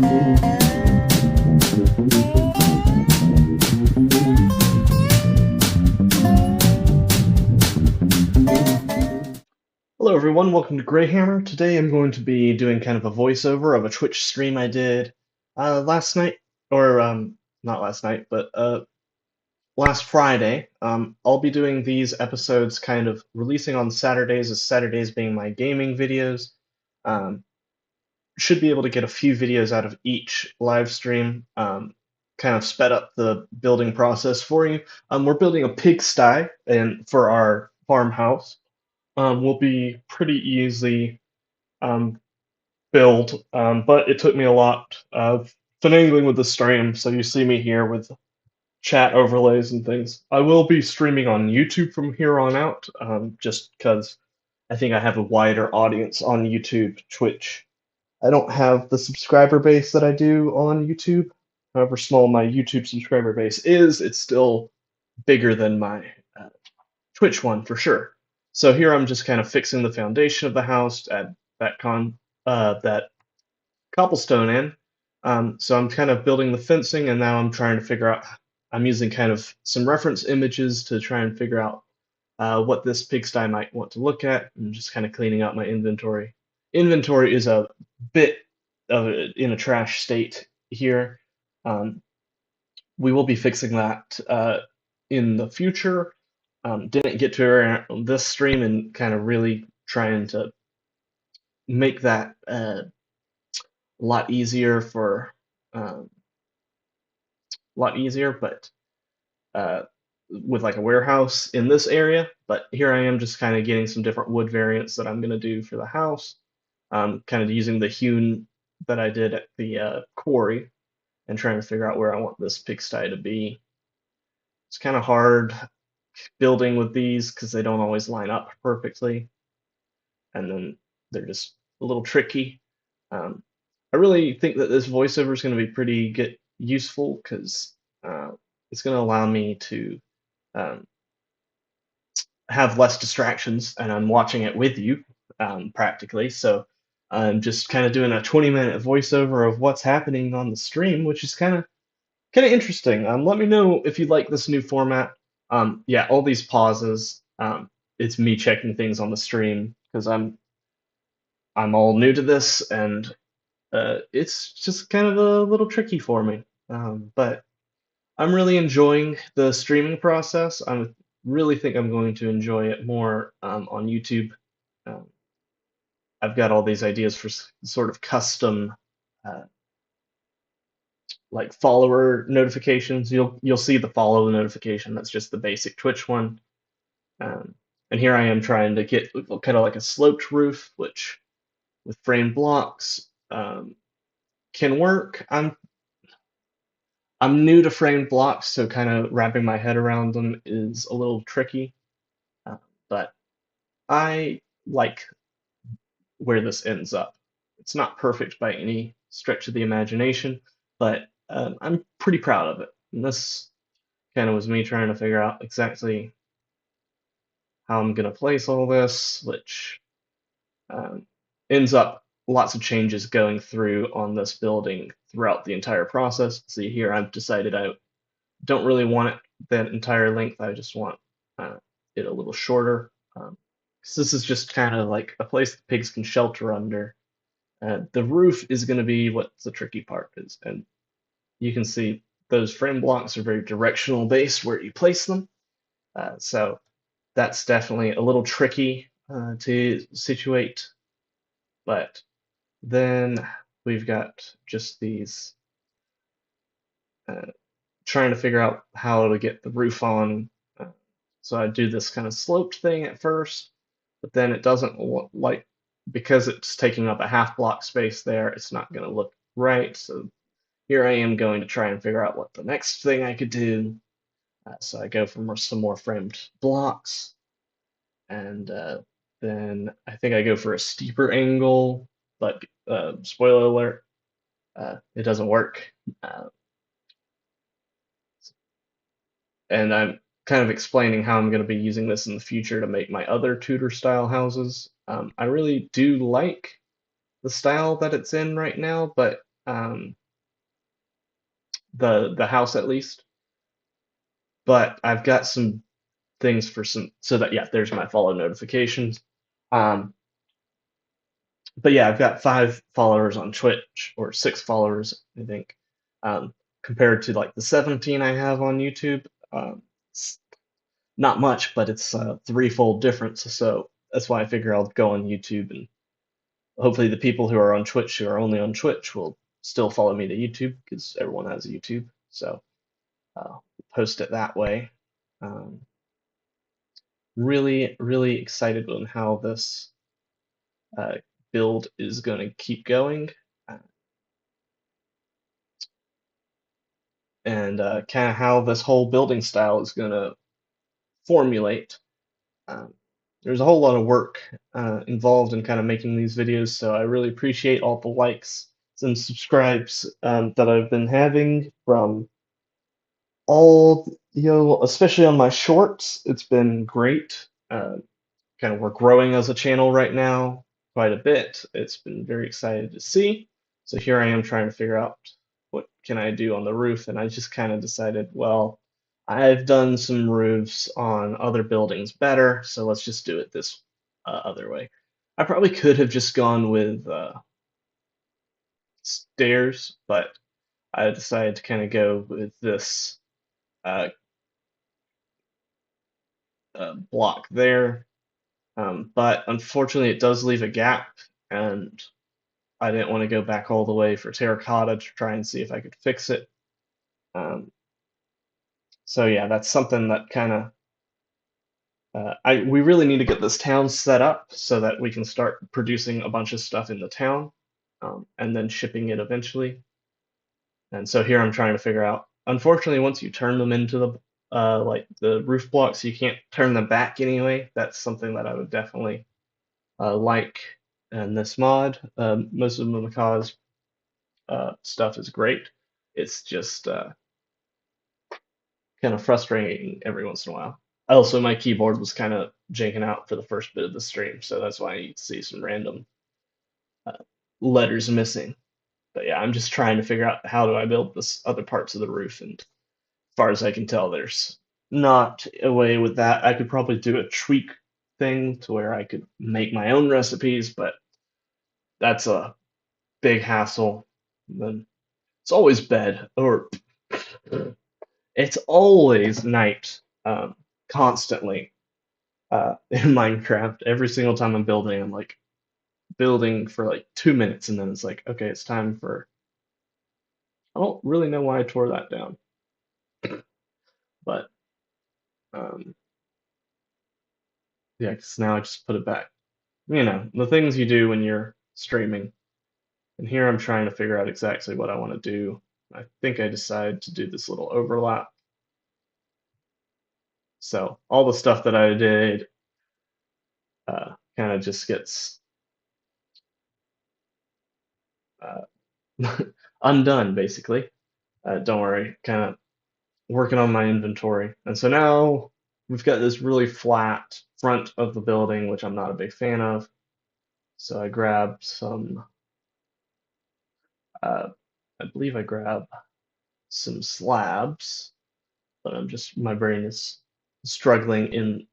Hello everyone, welcome to Greyhammer. Today I'm going to be doing kind of a voiceover of a Twitch stream I did last night, or not last night, but last Friday. I'll be doing these episodes kind of releasing on Saturdays, as Saturdays being my gaming videos. Should be able to get a few videos out of each live stream. Kind of sped up the building process for you. We're building a pigsty and for our farmhouse. Will be pretty easy um, build, but it took me a lot of finagling with the stream, so you see me here with chat overlays and things. I will be streaming on YouTube from here on out, just because I think I have a wider audience on YouTube, Twitch. I don't have the subscriber base that I do on YouTube. However small my YouTube subscriber base is, it's still bigger than my uh, Twitch one for sure. So here I'm just kind of fixing the foundation of the house, add that cobblestone in. So I'm kind of building the fencing, and now I'm trying to figure out. I'm using kind of some reference images to try and figure out what this pigsty might want to look at. I'm just kind of cleaning out my inventory. Inventory is a bit in a trash state here. Um, we will be fixing that in the future. Didn't get to this stream and kind of really trying to make that a lot easier but uh, with like a warehouse in this area. But here I am just kind of getting some different wood variants that I'm going to do for the house. Kind of using the hewn that I did at the quarry and trying to figure out where I want this pigsty to be. It's kind of hard building with these because they don't always line up perfectly, and then they're just a little tricky. I really think that this voiceover is going to be pretty useful because it's going to allow me to um, have less distractions, and I'm watching it with you practically. So I'm just kind of doing a 20-minute voiceover of what's happening on the stream, which is kind of interesting. Let me know if you like this new format. Yeah, all these pauses. It's me checking things on the stream because I'm all new to this, and it's just kind of a little tricky for me. But I'm really enjoying the streaming process. I really think I'm going to enjoy it more on YouTube. Um, I've got all these ideas for sort of custom uh, like follower notifications. You'll see the follow notification. That's just the basic Twitch one. Um, and here I am trying to get kind of like a sloped roof, which with frame blocks can work. I'm new to frame blocks, so kind of wrapping my head around them is a little tricky. Uh, but I like where this ends up. It's not perfect by any stretch of the imagination, but I'm pretty proud of it. And this kind of was me trying to figure out exactly how I'm going to place all this, which um, ends up lots of changes going through on this building throughout the entire process. See here, I've decided I don't really want it that entire length. I just want it a little shorter. 'Cause this is just kind of like a place the pigs can shelter under. The roof is going to be what the tricky part is, and you can see those frame blocks are very directional based where you place them. So that's definitely a little tricky to situate. But then we've got just these uh, trying to figure out how to get the roof on. So I do this kind of sloped thing at first, but then it doesn't look like, because it's taking up a half block space there, it's not going to look right. So here I am going to try and figure out what the next thing I could do. So I go for some more framed blocks, and then I think I go for a steeper angle, but spoiler alert, it doesn't work. Uh, and I'm kind of explaining how I'm going to be using this in the future to make my other Tudor style houses. I really do like the style that it's in right now, but the house at least. But I've got some things for some so that yeah, there's my follow notifications. Um, but yeah, I've got 5 followers on Twitch or 6 followers, I think, compared to like the 17 I have on YouTube. It's not much, but it's a threefold difference. So that's why I figure I'll go on YouTube, and hopefully the people who are on Twitch who are only on Twitch will still follow me to YouTube because everyone has a YouTube. So post it that way. Um, really, really excited on how this uh, build is going to keep going, uh, and kind of how this whole building style is going to formulate. Um, there's a whole lot of work involved in kind of making these videos, so I really appreciate all the likes and subscribes that I've been having from all, especially on my shorts. It's been great. Kind of we're growing as a channel right now quite a bit. It's been very excited to see. So here I am trying to figure out what can I do on the roof, and I just kind of decided, well, I've done some roofs on other buildings better, so let's just do it this other way. I probably could have just gone with stairs, but I decided to kind of go with this uh, block there. But unfortunately, it does leave a gap, and I didn't want to go back all the way for terracotta to try and see if I could fix it. Um, so yeah, that's something that kind of we really need to get this town set up so that we can start producing a bunch of stuff in the town, and then shipping it eventually. And so here I'm trying to figure out. Unfortunately, once you turn them into the like the roof blocks, you can't turn them back anyway. That's something that I would definitely like in this mod. Most of the Makaz stuff is great. It's just kind of frustrating every once in a while. Also, my keyboard was kind of janking out for the first bit of the stream, so that's why you see some random uh, letters missing. But yeah, I'm just trying to figure out how do I build this other parts of the roof, and as far as I can tell, there's not a way with that. I could probably do a tweak thing to where I could make my own recipes, but that's a big hassle. And then it's always bed, or it's always night, constantly in Minecraft. Every single time I'm building, I'm like building for like 2 minutes, and then it's like, okay, it's time for. I don't really know why I tore that down, but um, yeah, 'cause now I just put it back. The things you do when you're streaming. And here I'm trying to figure out exactly what I want to do. I think I decided to do this little overlap. So all the stuff that I did kind of just gets uh, undone, basically. Don't worry, kind of working on my inventory. And so now we've got this really flat front of the building, which I'm not a big fan of. So I grabbed some, uh, I believe I grabbed some slabs, but my brain is struggling in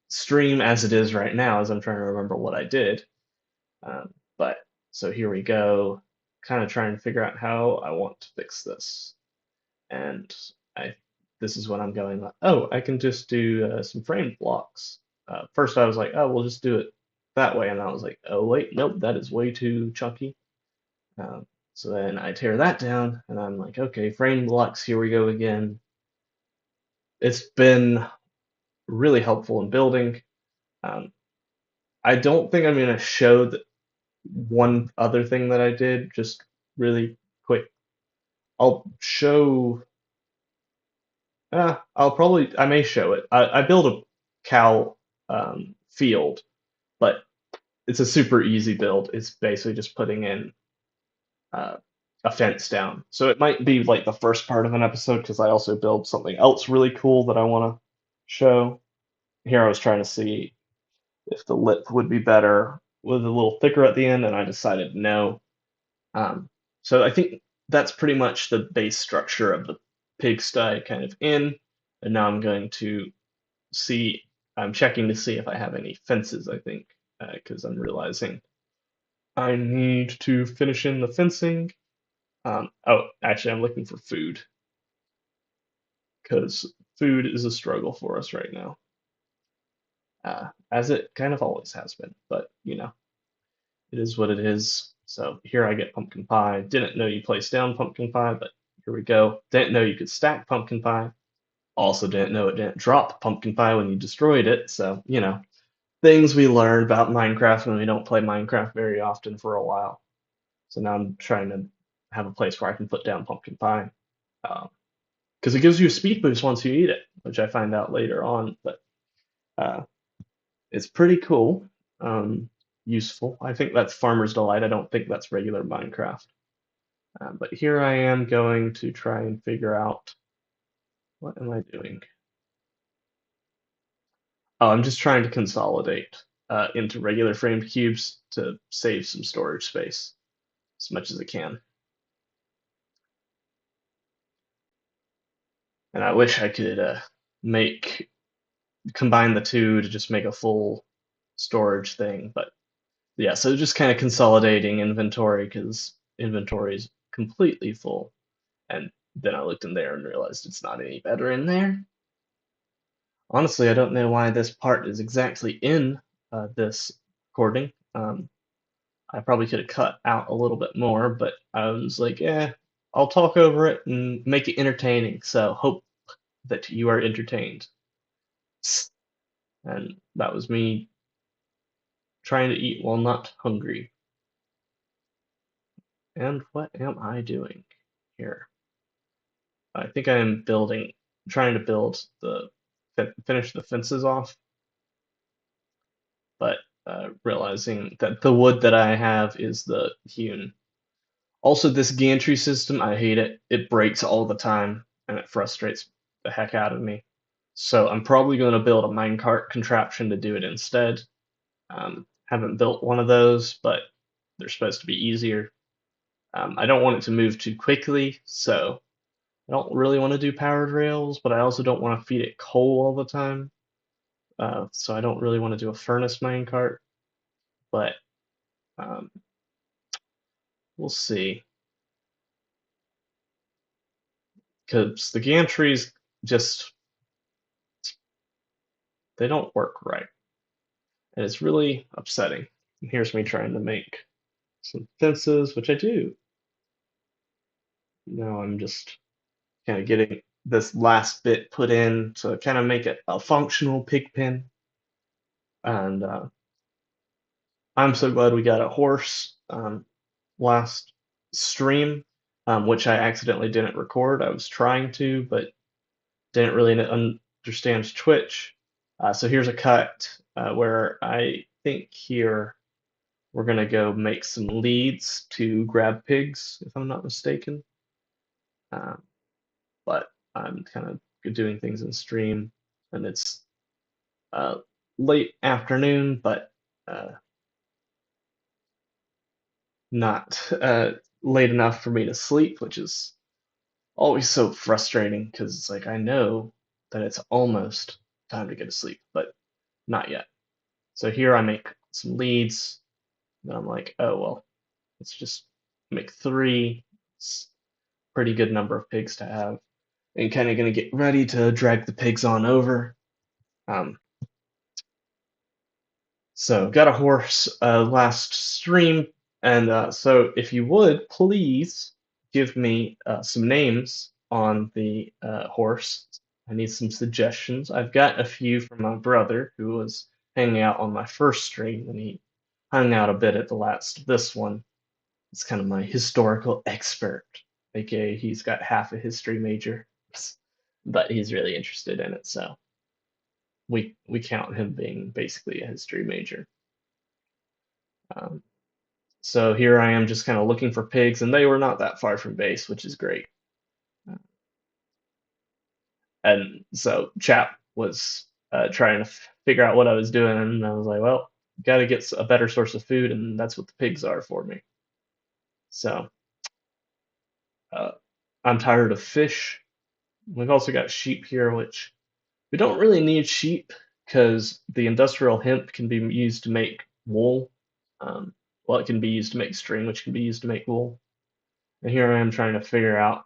stream as it is right now as I'm trying to remember what I did. But so here we go, kind of trying to figure out how I want to fix this. And I this is what I'm going like, oh, I can just do some framed blocks. First I was like, oh, we'll just do it that way. And I was like, oh, wait, nope, that is way too chunky. Um, so then I tear that down and I'm like, okay, framed blocks, here we go again. It's been really helpful in building. Um, I don't think I'm going to show one other thing that I did, just really quick. I'll show. I may show it. I built a cow field, but it's a super easy build. It's basically just putting in uh, a fence down. So it might be like the first part of an episode because I also build something else really cool that I want to show. Here I was trying to see if the lip would be better with a little thicker at the end, and I decided no. So I think that's pretty much the base structure of the pigsty kind of in. And now I'm going to see, I'm checking to see if I have any fences, I think, because I'm realizing I need to finish in the fencing. Oh, actually, I'm looking for food because food is a struggle for us right now, as it kind of always has been. But, it is what it is. So here I get pumpkin pie. Didn't know you place down pumpkin pie, but here we go. Didn't know you could stack pumpkin pie. Also didn't know it didn't drop pumpkin pie when you destroyed it. So, things we learned about Minecraft when we don't play Minecraft very often for a while. So now I'm trying to have a place where I can put down pumpkin pie. Because it gives you a speed boost once you eat it, which I find out later on. But uh, it's pretty cool. Useful. I think that's Farmer's Delight. I don't think that's regular Minecraft. But here I am going to try and figure out what am I doing? Oh, I'm just trying to consolidate into regular framed cubes to save some storage space as much as I can. And I wish I could make combine the two to just make a full storage thing, but yeah, so just kind of consolidating inventory because inventory is completely full. And then I looked in there and realized it's not any better in there. Honestly, I don't know why this part is exactly in this recording. I probably could have cut out a little bit more, but I was like, I'll talk over it and make it entertaining. So hope that you are entertained. And that was me trying to eat while not hungry. And what am I doing here? I think I am trying to build finish the fences off, but realizing that the wood that I have is the hewn. Also, this gantry system, I hate it. It breaks all the time, and it frustrates the heck out of me. So I'm probably going to build a minecart contraption to do it instead. Haven't built one of those, but they're supposed to be easier. I don't want it to move too quickly, so I don't really want to do powered rails, but I also don't want to feed it coal all the time. So I don't really want to do a furnace minecart, but um, we'll see. Because the gantries just they don't work right, and it's really upsetting. And here's me trying to make some fences, which I do. Now I'm just kind of getting this last bit put in to kind of make it a functional pig pen. And I'm so glad we got a horse last stream, which I accidentally didn't record. I was trying to, but didn't really understand Twitch. So here's a cut where I think here we're gonna go make some leads to grab pigs, if I'm not mistaken. Um, but I'm kind of doing things in stream, and it's uh, late afternoon, but uh, not late enough for me to sleep, which is always so frustrating because it's like I know that it's almost time to go to sleep, but not yet. So here I make some leads, and I'm like, oh well, let's just make three. It's a pretty good number of pigs to have. And kind of gonna get ready to drag the pigs on over. Um, so got a horse last stream, and so if you would please give me some names on the horse. I need some suggestions. I've got a few from my brother who was hanging out on my first stream, and he hung out a bit at the last this one. It's kind of my historical expert, aka he's got half a history major, but he's really interested in it, so we count him being basically a history major. Um, so here I am just kind of looking for pigs, and they were not that far from base, which is great. And so Chap was trying to figure out what I was doing, and I was like, well, got to get a better source of food, and that's what the pigs are for me. So Uh, I'm tired of fish. We've also got sheep here, which we don't really need sheep because the industrial hemp can be used to make wool. Um, well, it can be used to make string, which can be used to make wool. And here I am trying to figure out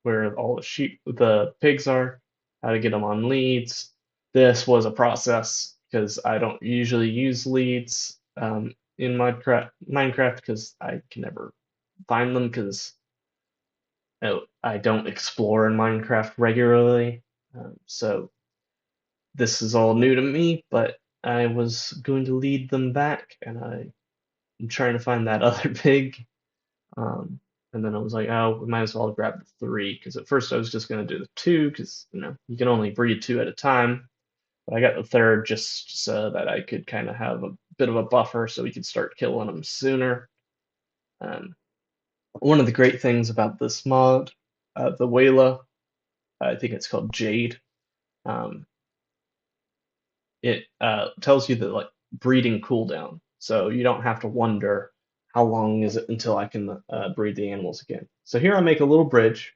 where all the pigs are, how to get them on leads. This was a process because I don't usually use leads in Minecraft because I can never find them because I don't explore in Minecraft regularly. So this is all new to me, but I was going to lead them back, and I'm trying to find that other pig. Um, and then I was like, oh, we might as well grab the three, because at first I was just going to do the two, because you can only breed two at a time. But I got the third just so that I could kind of have a bit of a buffer, so we could start killing them sooner. Um, One of the great things about this mod, the Wayla, I think it's called Jade. Um, it tells you the like breeding cooldown, so you don't have to wonder how long is it until I can breed the animals again. So here I make a little bridge,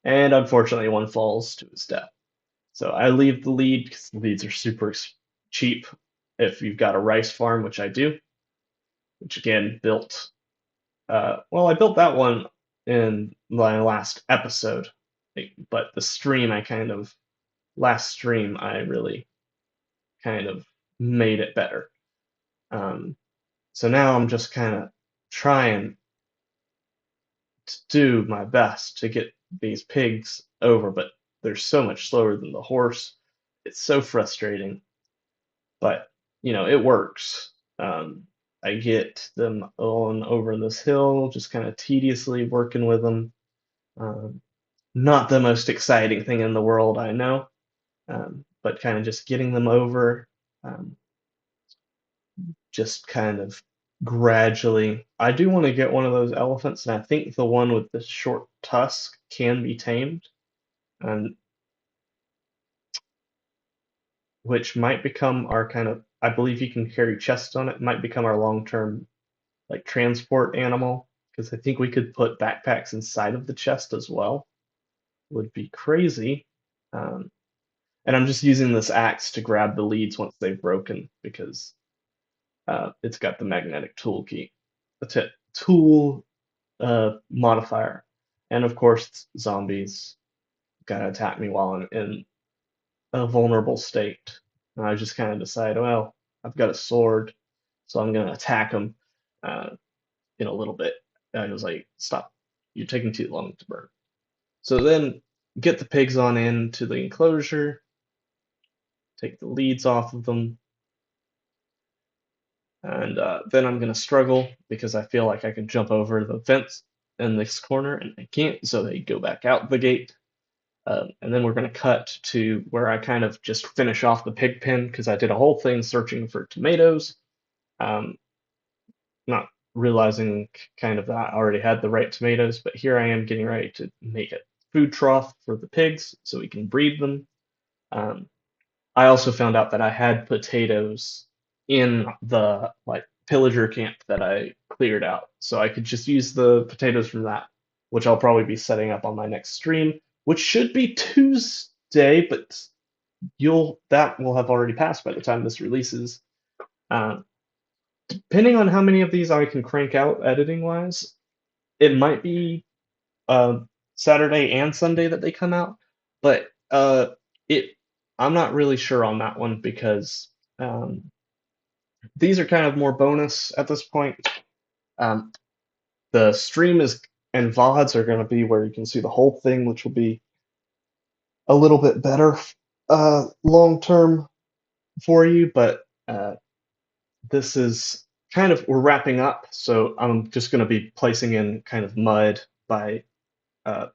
and unfortunately one falls to his death. So I leave the lead because the leads are super cheap if you've got a rice farm, which I do, which again built. Well, I built that one in my last episode, but the stream last stream I really kind of made it better. Um, so now I'm just kind of trying to do my best to get these pigs over, but they're so much slower than the horse. It's so frustrating, but it works. I get them on over this hill, just kind of tediously working with them. Um, Not the most exciting thing in the world, I know, but kind of just getting them over. Um, just kind of gradually. I do want to get one of those elephants, and I think the one with the short tusk can be tamed, and which might become our kind of. I believe you can carry chests on it. Might become our long-term like transport animal because I think we could put backpacks inside of the chest as well. Would be crazy. Um, and I'm just using this axe to grab the leads once they've broken because it's got the magnetic tool key, the tool modifier. And of course, zombies gotta attack me while I'm in a vulnerable state. And I just kind of decide, well, I've got a sword, so I'm gonna attack them uh, in a little bit. And I was like, stop, you're taking too long to burn. So then get the pigs on into the enclosure, take the leads off of them, and then I'm gonna struggle because I feel like I can jump over the fence in this corner and I can't, so they go back out the gate. And then we're going to cut to where I kind of just finish off the pig pen because I did a whole thing searching for tomatoes, um, not realizing kind of that I already had the right tomatoes, but here I am getting ready to make a food trough for the pigs so we can breed them. Um, I also found out that I had potatoes in the like pillager camp that I cleared out, so I could just use the potatoes from that, which I'll probably be setting up on my next stream, which should be Tuesday, but you'll that will have already passed by the time this releases. Um, Depending on how many of these I can crank out editing wise, it might be uh, Saturday and Sunday that they come out, but it I'm not really sure on that one because um, these are kind of more bonus at this point. Um, the stream is and VODs are going to be where you can see the whole thing, which will be a little bit better long term for you. But this is kind of we're wrapping up, so I'm just going to be placing in kind of mud by uh,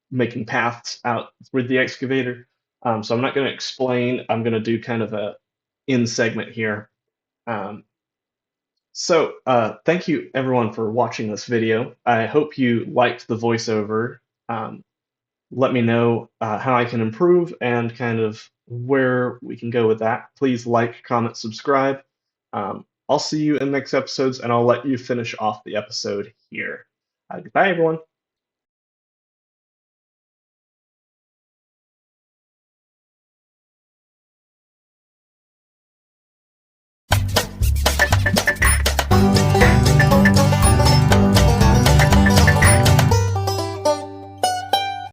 making paths out with the excavator. So I'm not going to explain. I'm going to do kind of a in segment here. Um, Thank you everyone for watching this video. I hope you liked the voiceover. Um, Let me know how I can improve and kind of where we can go with that. Please like, comment, subscribe. I'll see you in the next episodes, and I'll let you finish off the episode here. Bye, everyone.